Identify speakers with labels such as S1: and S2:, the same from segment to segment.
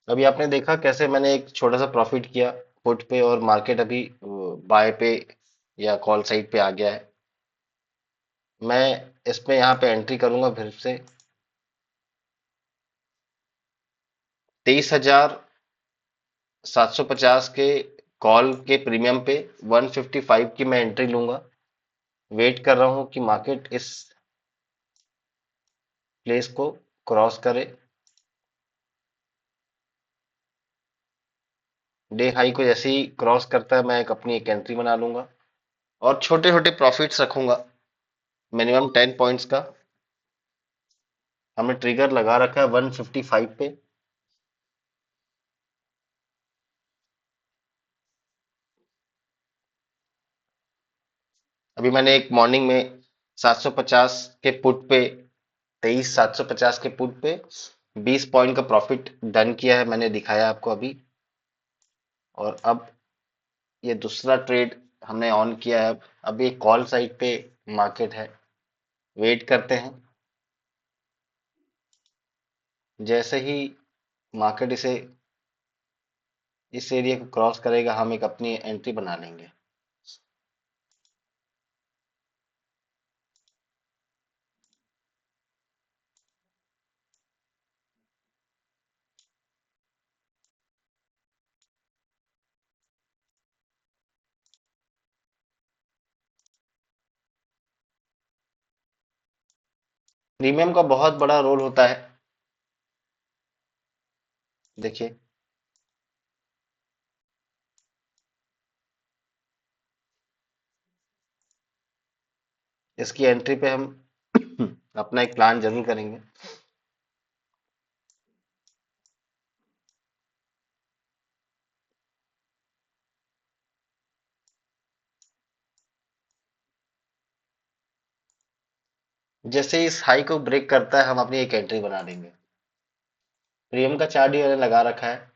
S1: अभी आपने देखा कैसे मैंने एक छोटा सा प्रॉफिट किया पुट पे, और मार्केट अभी बाय पे या कॉल साइड पे आ गया है। मैं इसमें यहाँ पे एंट्री करूंगा फिर से 23,750 के कॉल के प्रीमियम पे 155 की मैं एंट्री लूंगा। वेट कर रहा हूं कि मार्केट इस प्लेस को क्रॉस करे। डे हाई को जैसे ही क्रॉस करता है मैं अपनी एक एंट्री बना लूंगा और छोटे छोटे प्रॉफिट्स रखूंगा, मिनिमम 10 पॉइंट्स का। हमने ट्रिगर लगा रखा है 155 पे। अभी मैंने एक मॉर्निंग में 750 के पुट पे 23,750 के पुट पे 20 पॉइंट का प्रॉफिट डन किया है, मैंने दिखाया आपको अभी। और अब ये दूसरा ट्रेड हमने ऑन किया है। अब ये कॉल साइड पे मार्केट है, वेट करते हैं। जैसे ही मार्केट इस एरिया को क्रॉस करेगा हम एक अपनी एंट्री बना लेंगे। प्रीमियम का बहुत बड़ा रोल होता है। देखिए, इसकी एंट्री पे हम अपना एक प्लान जरूर करेंगे। जैसे ही इस हाई को ब्रेक करता है हम अपनी एक एंट्री बना देंगे। प्रीमियम का चार्ट ही मैंने लगा रखा है।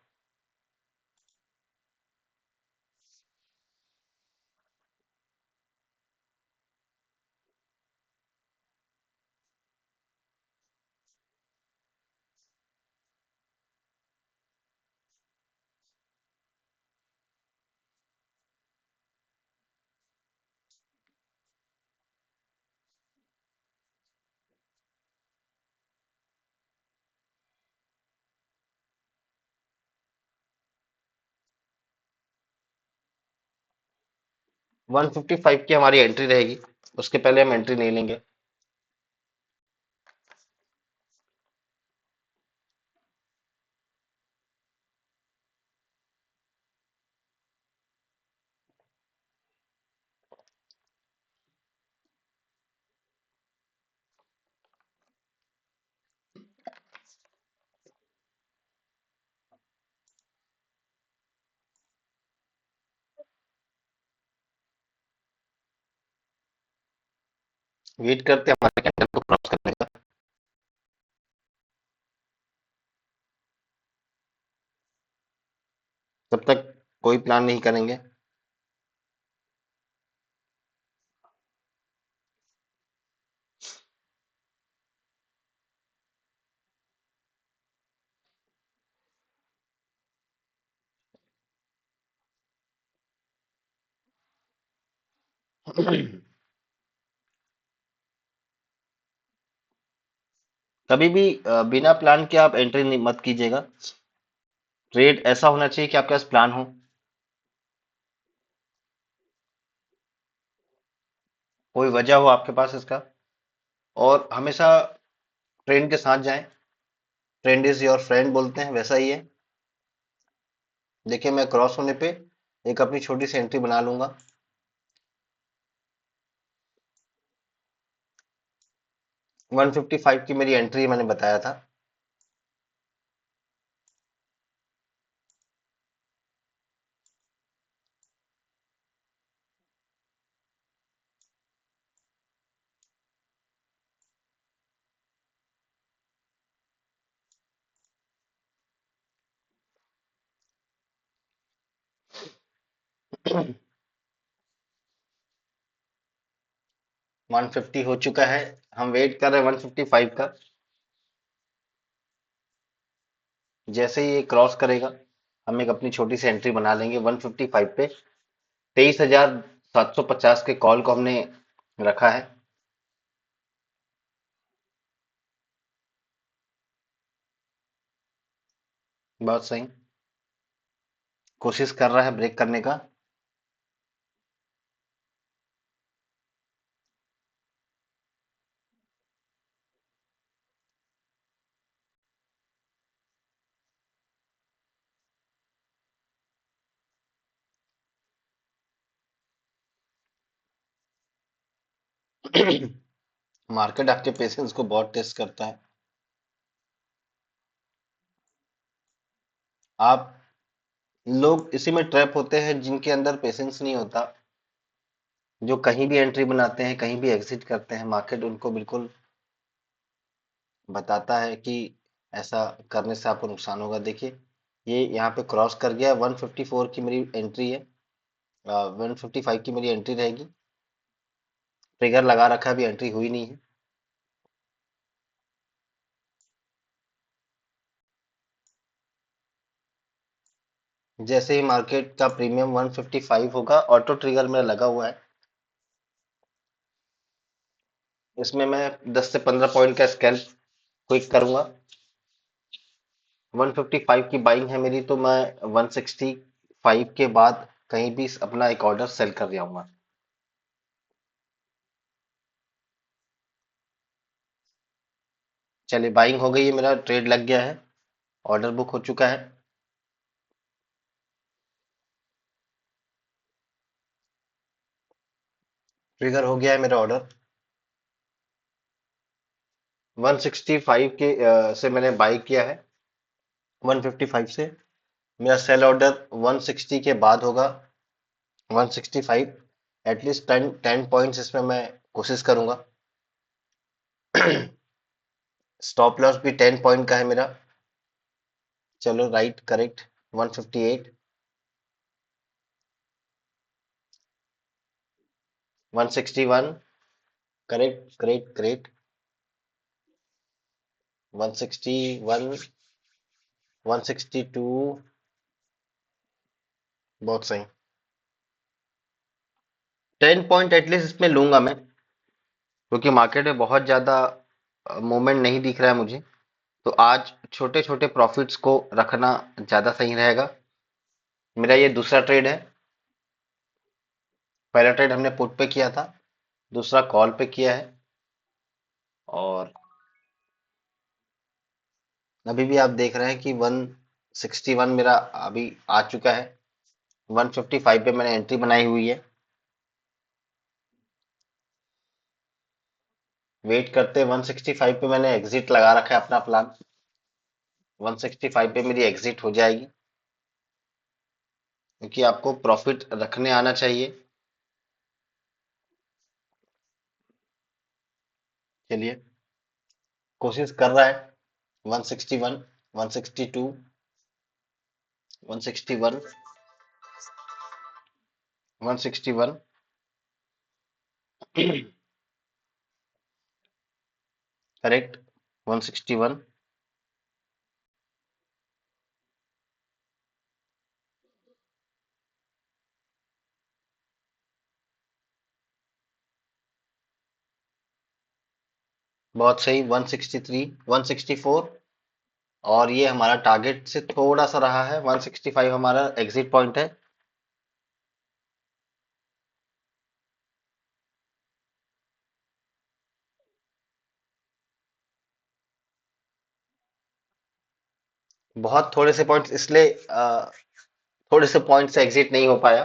S1: वन 155 की हमारी एंट्री रहेगी, उसके पहले हम एंट्री नहीं लेंगे। वेट करते हैं हमारे कैंडल को क्रॉस करने का। तब तक कोई प्लान नहीं करेंगे। कभी भी बिना प्लान के आप एंट्री नहीं मत कीजिएगा। ट्रेड ऐसा होना चाहिए कि आपके पास प्लान हो, कोई वजह हो आपके पास इसका, और हमेशा ट्रेंड के साथ जाएं। ट्रेंड इज योर फ्रेंड बोलते हैं, वैसा ही है। देखिए, मैं क्रॉस होने पे एक अपनी छोटी सी एंट्री बना लूंगा। 155 की मेरी एंट्री मैंने बताया था। वन 150 हो चुका है। हम वेट कर रहे हैं 155 का। जैसे ही ये क्रॉस करेगा, हम एक अपनी छोटी सी एंट्री बना लेंगे 155 पे। 23,750 के कॉल को हमने रखा है। बहुत सही। कोशिश कर रहा है ब्रेक करने का। मार्केट आपके पेशेंस को बहुत टेस्ट करता है। आप लोग इसी में ट्रैप होते हैं जिनके अंदर पेशेंस नहीं होता, जो कहीं भी एंट्री बनाते हैं, कहीं भी एग्जिट करते हैं, मार्केट उनको बिल्कुल बताता है कि ऐसा करने से आपको नुकसान होगा। देखिए, ये यहाँ पे क्रॉस कर गया। 154 की मेरी एंट्री है, 155 की मेरी एंट्री रहेगी। ट्रिगर लगा रखा है, अभी एंट्री हुई नहीं है। जैसे ही मार्केट का प्रीमियम 155 होगा, ऑटो ट्रिगर मेरा लगा हुआ है। इसमें मैं 10 से 15 पॉइंट का स्कैल्प क्विक करूंगा। 155 की बाइंग है मेरी, तो मैं 165 के बाद कहीं भी अपना एक ऑर्डर सेल कर जाऊंगा। चलिए, बाइंग हो गई है, मेरा ट्रेड लग गया है, ऑर्डर बुक हो चुका है। ट्रिगर हो गया है मेरा ऑर्डर। 165 के से मैंने बाई किया है। 155 से मेरा सेल ऑर्डर 160 के बाद होगा। 165, एटलीस्ट 10 पॉइंट्स इसमें मैं कोशिश करूंगा। स्टॉप लॉस भी 10 पॉइंट का है मेरा। चलो, right, correct. 158, 161, correct, correct, correct. 161, 162, बहुत सही। 10 पॉइंट एटलीस्ट इसमें लूंगा मैं, क्योंकि मार्केट में बहुत ज्यादा मूवमेंट नहीं दिख रहा है मुझे। तो आज छोटे छोटे प्रॉफिट्स को रखना ज्यादा सही रहेगा। मेरा ये दूसरा ट्रेड है। पहला ट्रेड हमने पुट पे किया था, दूसरा कॉल पे किया है। और अभी भी आप देख रहे हैं कि 161 मेरा अभी आ चुका है। 155 पे मैंने एंट्री बनाई हुई है। वेट करते 165 पे मैंने एग्जिट लगा रखा है अपना प्लान। 165 पे मेरी एग्जिट हो जाएगी, क्योंकि आपको प्रॉफिट रखने आना चाहिए। चलिए, कोशिश कर रहा है। 161, 162, 161, 161, करेक्ट, 161। बहुत सही, 163, 164। और ये हमारा टारगेट से थोड़ा सा रहा है। 165 हमारा एग्जिट पॉइंट है। बहुत थोड़े से पॉइंट्स, इसलिए थोड़े से पॉइंट से एग्जिट नहीं हो पाया।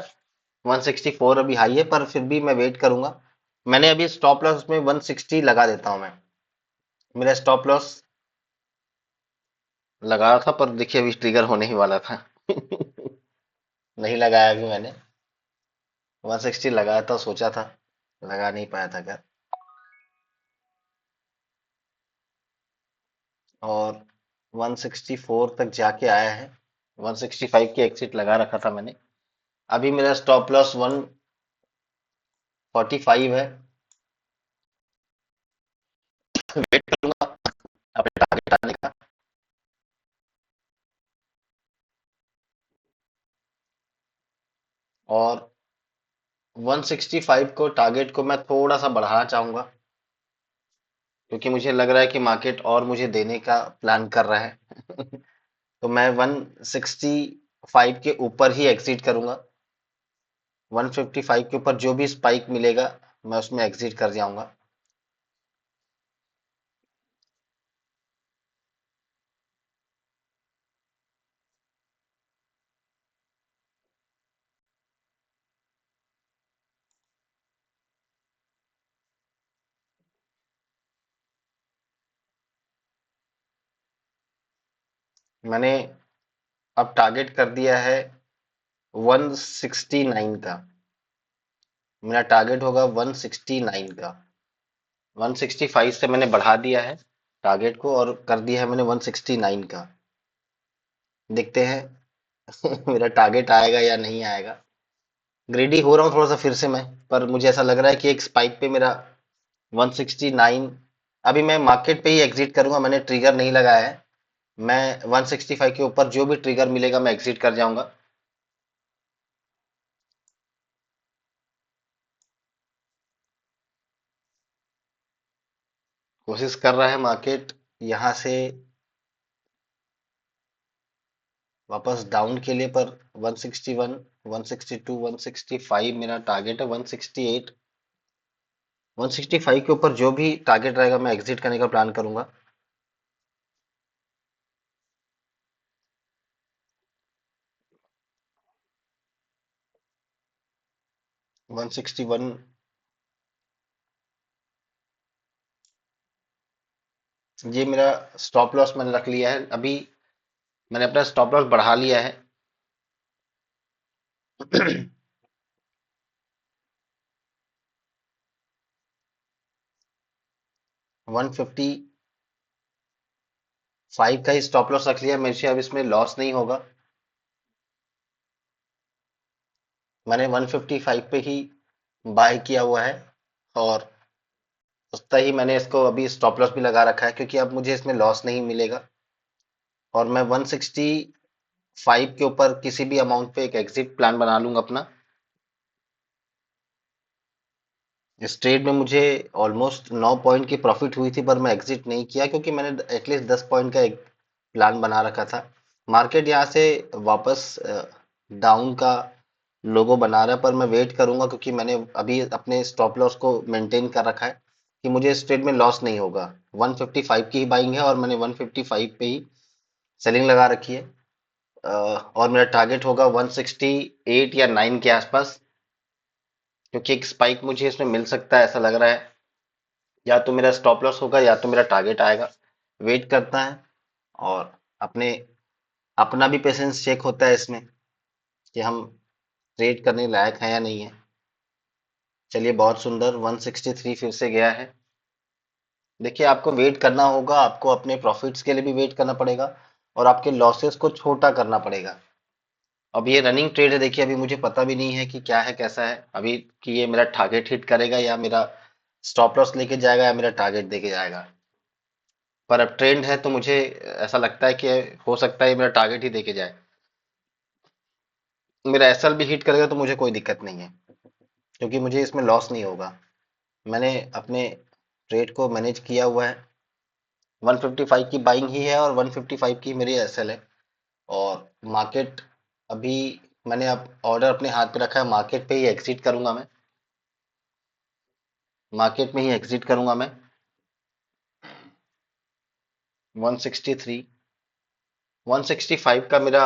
S1: 164 अभी हाई है, पर फिर भी मैं वेट करूंगा। मैंने अभी स्टॉप लॉस में 160 लगा देता हूं मैं। मेरा स्टॉप लॉस लगाया था, पर देखिए अभी ट्रिगर होने ही वाला था। नहीं लगाया अभी मैंने। 160 लगाया था, सोचा था, लगा नहीं पाया था क्या। और 164 तक जाके आया है। 165 की एग्जिट लगा रखा था मैंने। अभी मेरा स्टॉप लॉस 145 है। वेट करूंगा अपने टारगेट आने का। और 165 को टारगेट को मैं थोड़ा सा बढ़ाना चाहूंगा, क्योंकि मुझे लग रहा है कि मार्केट और मुझे देने का प्लान कर रहा है। तो मैं 165 के ऊपर ही एग्जिट करूंगा। 155 के ऊपर जो भी स्पाइक मिलेगा मैं उसमें एग्जिट कर जाऊंगा। मैंने अब टारगेट कर दिया है 169 का। मेरा टारगेट होगा 169 का। 165 से मैंने बढ़ा दिया है टारगेट को और कर दिया है मैंने 169 का। देखते हैं मेरा टारगेट आएगा या नहीं आएगा। ग्रेडी हो रहा हूँ थोड़ा सा फिर से मैं, पर मुझे ऐसा लग रहा है कि एक स्पाइक पे मेरा 169। अभी मैं मार्केट पे ही एग्जिट करूंगा, मैंने ट्रिगर नहीं लगाया है। मैं 165 के ऊपर जो भी ट्रिगर मिलेगा मैं एग्जिट कर जाऊंगा। कोशिश कर रहा है मार्केट यहाँ से वापस डाउन के लिए, पर 161, 162, 165 मेरा टारगेट है। 168, 165 के ऊपर जो भी टारगेट रहेगा मैं एग्जिट करने का प्लान करूंगा। 161, ये मेरा स्टॉप लॉस मैंने रख लिया है अभी। मैंने अपना स्टॉप लॉस बढ़ा लिया है। 155 का ही स्टॉप लॉस रख लिया है, मेरे से अब इसमें लॉस नहीं होगा। मैंने 155 पे ही बाय किया हुआ है और उतना ही मैंने इसको अभी स्टॉप लॉस भी लगा रखा है, क्योंकि अब मुझे इसमें लॉस नहीं मिलेगा। और मैं 165 के ऊपर किसी भी अमाउंट पे एक एग्जिट प्लान बना लूंगा अपना। इस ट्रेड में मुझे ऑलमोस्ट 9 पॉइंट की प्रॉफिट हुई थी, पर मैं एग्जिट नहीं किया क्योंकि मैंने एटलीस्ट 10 पॉइंट का एक प्लान बना रखा था। मार्केट यहाँ से वापस डाउन का लोगो बना रहा है, पर मैं वेट करूंगा क्योंकि मैंने अभी अपने स्टॉप लॉस को मेंटेन कर रखा है कि मुझे इस ट्रेड में लॉस नहीं होगा। 155 की ही बाइंग है और मैंने 155 पे ही सेलिंग लगा रखी है। और मेरा टारगेट होगा 168 या 9 के आसपास, क्योंकि एक स्पाइक मुझे इसमें मिल सकता है ऐसा लग रहा है। या तो मेरा स्टॉप लॉस होगा या तो मेरा टारगेट आएगा। वेट करता है और अपने अपना भी पेशेंस चेक होता है इसमें कि हम ट्रेड करने लायक हैं या नहीं है। चलिए, बहुत सुंदर, 163 फिर से गया है। देखिए, आपको वेट करना होगा, आपको अपने प्रॉफिट्स के लिए भी वेट करना पड़ेगा और आपके लॉसेस को छोटा करना पड़ेगा। अब ये रनिंग ट्रेड है, देखिए अभी मुझे पता भी नहीं है कि क्या है कैसा है अभी, कि ये मेरा टारगेट हिट करेगा या मेरा स्टॉप लॉस लेके जाएगा या मेरा टारगेट देके जाएगा। पर अब ट्रेंड है तो मुझे ऐसा लगता है कि हो सकता है ये मेरा टारगेट ही देके जाए। मेरा एसएल भी हिट करेगा तो मुझे कोई दिक्कत नहीं है, क्योंकि मुझे इसमें लॉस नहीं होगा। मैंने अपने ट्रेड को मैनेज किया हुआ है। 155 की बाइंग ही है और 155 की मेरी एसएल है। और मार्केट अभी मैंने अब ऑर्डर अपने हाथ पे रखा है, मार्केट पे ही एग्जिट करूंगा मैं। मार्केट में ही एग्जिट करूंगा मैं। 163, 165 का मेरा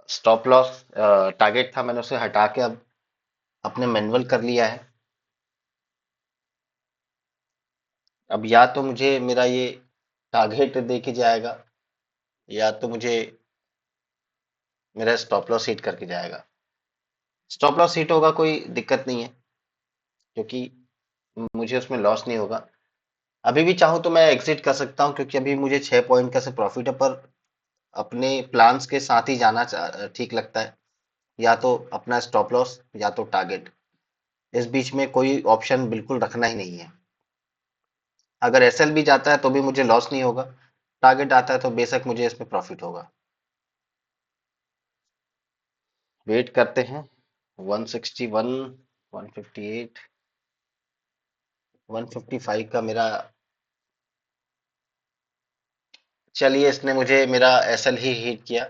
S1: स्टॉप लॉस टारगेट था, मैंने उसे हटा के अब अपने मैनुअल कर लिया है। अब या तो मुझे मेरा ये टारगेट दे के जाएगा या तो मुझे मेरा स्टॉप लॉस हिट करके जाएगा। स्टॉप लॉस हिट होगा कोई दिक्कत नहीं है, क्योंकि मुझे उसमें लॉस नहीं होगा। अभी भी चाहूँ तो मैं एग्जिट कर सकता हूँ, क्योंकि अभी मुझे 6 पॉइंट का से प्रॉफिट है, पर अपने प्लान्स के साथ ही जाना ठीक लगता है। या तो अपना स्टॉप लॉस या तो टारगेट, इस बीच में कोई ऑप्शन बिल्कुल रखना ही नहीं है। अगर एसएल भी जाता है तो भी मुझे लॉस नहीं होगा, टारगेट आता है तो बेशक मुझे इसमें प्रॉफिट होगा। वेट करते हैं। 161, 158, 155 का मेरा। चलिए, इसने मुझे मेरा एसएल ही हिट किया।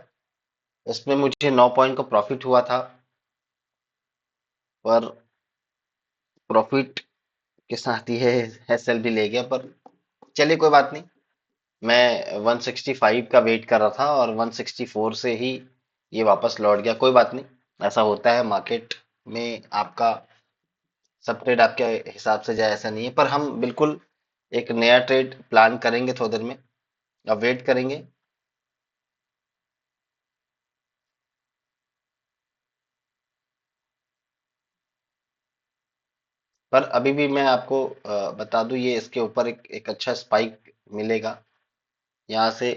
S1: इसमें मुझे 9 पॉइंट का प्रॉफिट हुआ था, पर प्रॉफिट के साथ ही है एसएल भी ले गया। पर चलिए, कोई बात नहीं। मैं 165 का वेट कर रहा था और 164 से ही ये वापस लौट गया। कोई बात नहीं, ऐसा होता है मार्केट में। आपका सब ट्रेड आपके हिसाब से जाए ऐसा नहीं है, पर हम बिल्कुल एक नया ट्रेड प्लान करेंगे थोड़ी देर में। अब वेट करेंगे। पर अभी भी मैं आपको बता दूं, ये इसके ऊपर एक अच्छा स्पाइक मिलेगा। यहाँ से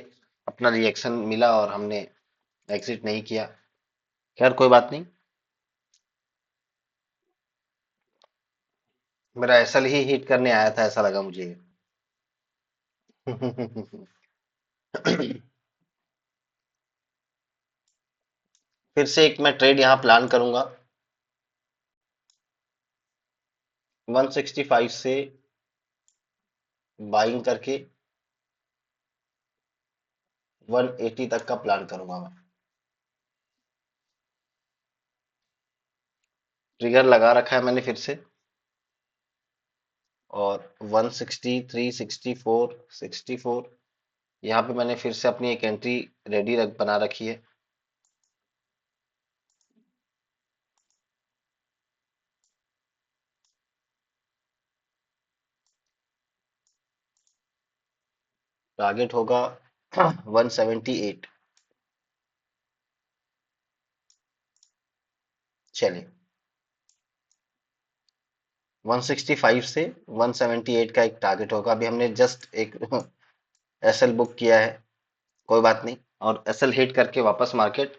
S1: अपना रिएक्शन मिला और हमने एग्जिट नहीं किया। खैर, कोई बात नहीं। मेरा एसएल ही हिट करने आया था, ऐसा लगा मुझे। फिर से एक मैं ट्रेड यहाँ प्लान करूंगा। 165 से बाइंग करके 180 तक का प्लान करूंगा मैं। ट्रिगर लगा रखा है मैंने फिर से। और 163, 64, 64, यहाँ पे मैंने फिर से अपनी एक एंट्री रेडी बना रखी है। टारगेट होगा 178। चलिए, 165 से 178 का एक टारगेट होगा। अभी हमने जस्ट एक एसएल बुक किया है। कोई बात नहीं। और एसएल हिट करके वापस मार्केट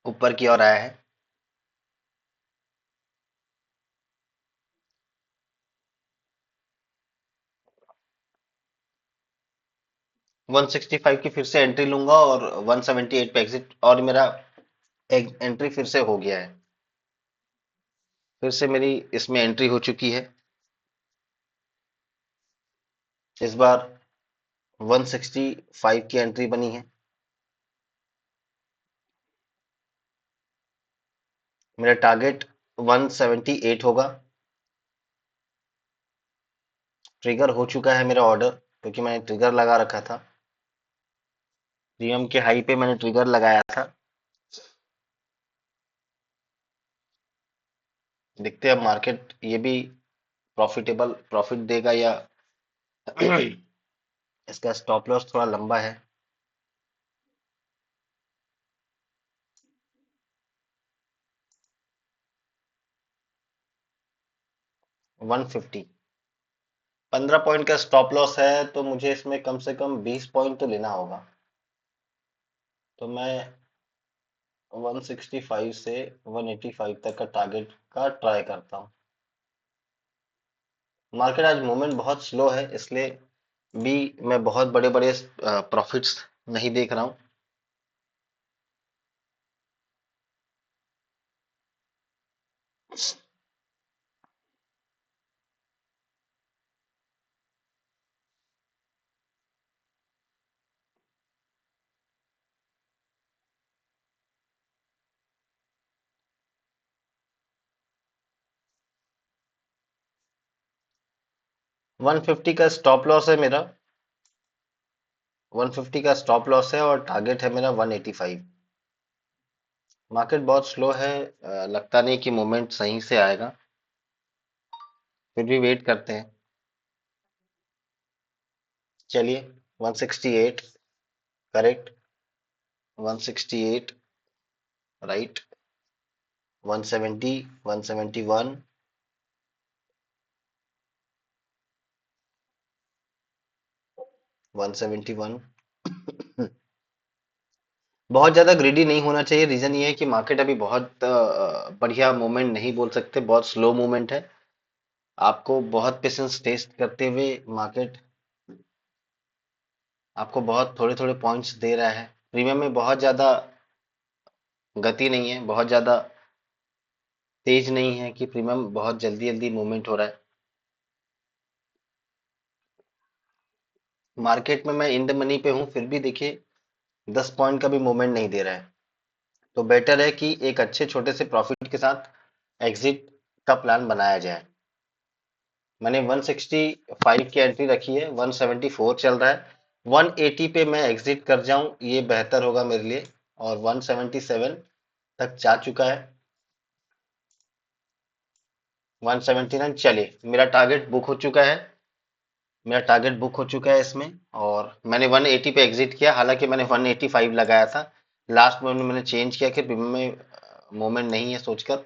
S1: ऊपर की ओर आया है। 165 की फिर से एंट्री लूंगा और 178 पे एग्जिट, और मेरा एक एंट्री फिर से हो गया है। फिर से मेरी इसमें एंट्री हो चुकी है। इस बार 165 की एंट्री बनी है। मेरा टारगेट 178 होगा। ट्रिगर हो चुका है मेरा ऑर्डर, क्योंकि मैंने ट्रिगर लगा रखा था। प्रीमियम के हाई पे मैंने ट्रिगर लगाया था। देखते हैं अब मार्केट ये भी प्रॉफिटेबल प्रॉफिट देगा या इसका स्टॉप लॉस थोड़ा लंबा है। 150, 15 पॉइंट का स्टॉप लॉस है, तो मुझे इसमें कम से कम 20 पॉइंट तो लेना होगा। तो मैं 165 से 185 तक का टारगेट का ट्राई करता हूँ। मार्केट आज मूवमेंट बहुत स्लो है, इसलिए भी मैं बहुत बड़े बड़े प्रॉफिट्स नहीं देख रहा हूँ। 150 का स्टॉप लॉस है मेरा। 150 का स्टॉप लॉस है और टारगेट है मेरा 185। मार्केट बहुत स्लो है। लगता नहीं कि मूवमेंट सही से आएगा। फिर भी वेट करते हैं। चलिए, 168 करेक्ट। 168 राइट। 170, 171, 171। बहुत ज्यादा ग्रीडी नहीं होना चाहिए। रीजन ये है कि मार्केट अभी बहुत बढ़िया मूवमेंट नहीं बोल सकते, बहुत स्लो मूवमेंट है। आपको बहुत पेशेंस टेस्ट करते हुए मार्केट आपको बहुत थोड़े थोड़े पॉइंट्स दे रहा है। प्रीमियम में बहुत ज्यादा गति नहीं है, बहुत ज्यादा तेज नहीं है कि प्रीमियम बहुत जल्दी जल्दी मूवमेंट हो रहा है। मार्केट में मैं इन द मनी पे हूं, फिर भी देखिए 10 पॉइंट का भी मूवमेंट नहीं दे रहा है। तो बेटर है कि एक अच्छे छोटे से प्रॉफिट के साथ एग्जिट का प्लान बनाया जाए। मैंने 165 की एंट्री रखी है, 174 चल रहा है, 180 पे मैं एग्जिट कर जाऊं ये बेहतर होगा मेरे लिए। और 177 तक जा चुका है, 179। चलिए, मेरा टारगेट बुक हो चुका है इसमें। और मैंने 180 पे एग्जिट किया, हालांकि मैंने 185 लगाया था। लास्ट में मैंने चेंज किया कि प्रीमियम में मोमेंट नहीं है सोचकर।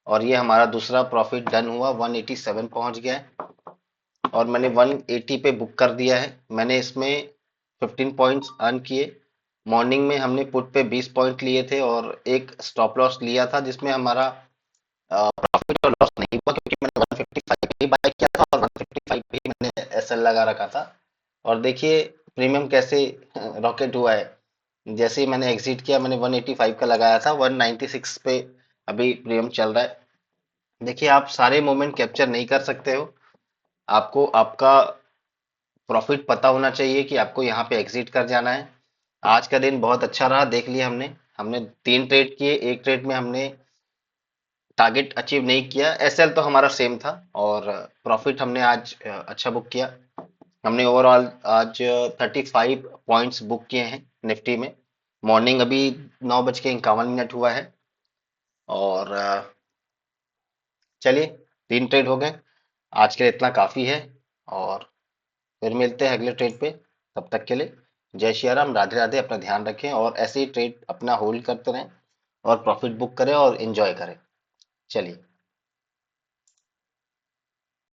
S1: और ये हमारा दूसरा प्रॉफिट डन हुआ, 187 पहुंच गया है। और मैंने 180 पे बुक कर दिया है। मैंने इसमें 15 पॉइंट्स अर्न किए। मॉर्निंग में हमने पुट पे 20 पॉइंट लिए थे और एक स्टॉप लॉस लिया था, जिसमें हमारा प्रॉफिट और लॉस नहीं हुआ, क्योंकि मैंने 155 पे ही बाय किया था और 155 पे ही मैंने एसएल लगा रखा था। और देखिए प्रीमियम कैसे रॉकेट हुआ है। जैसे ही मैंने एग्जिट किया, मैंने 185 का लगाया था, 196 पे अभी प्रीमियम चल रहा है। देखिए, आप सारे मोमेंट कैप्चर नहीं कर सकते हो। आपको आपका प्रॉफिट पता होना चाहिए कि आपको यहाँ पे एग्जिट कर जाना है। आज का दिन बहुत अच्छा रहा, देख लिया हमने। हमने 3 ट्रेड किए, एक ट्रेड में हमने टारगेट अचीव नहीं किया, एसएल तो हमारा सेम था। और प्रॉफिट हमने आज अच्छा बुक किया। हमने ओवरऑल आज 35 पॉइंट्स बुक किए हैं निफ्टी में। मॉर्निंग अभी 9:51 हुआ है। और चलिए, 3 ट्रेड हो गए, आज के लिए इतना काफी है। और फिर मिलते हैं अगले ट्रेड पे। तब तक के लिए जय श्री राम, राधे राधे। अपना ध्यान रखें और ऐसे ही ट्रेड अपना होल्ड करते रहें और प्रॉफिट बुक करें और एंजॉय करें। चलिए।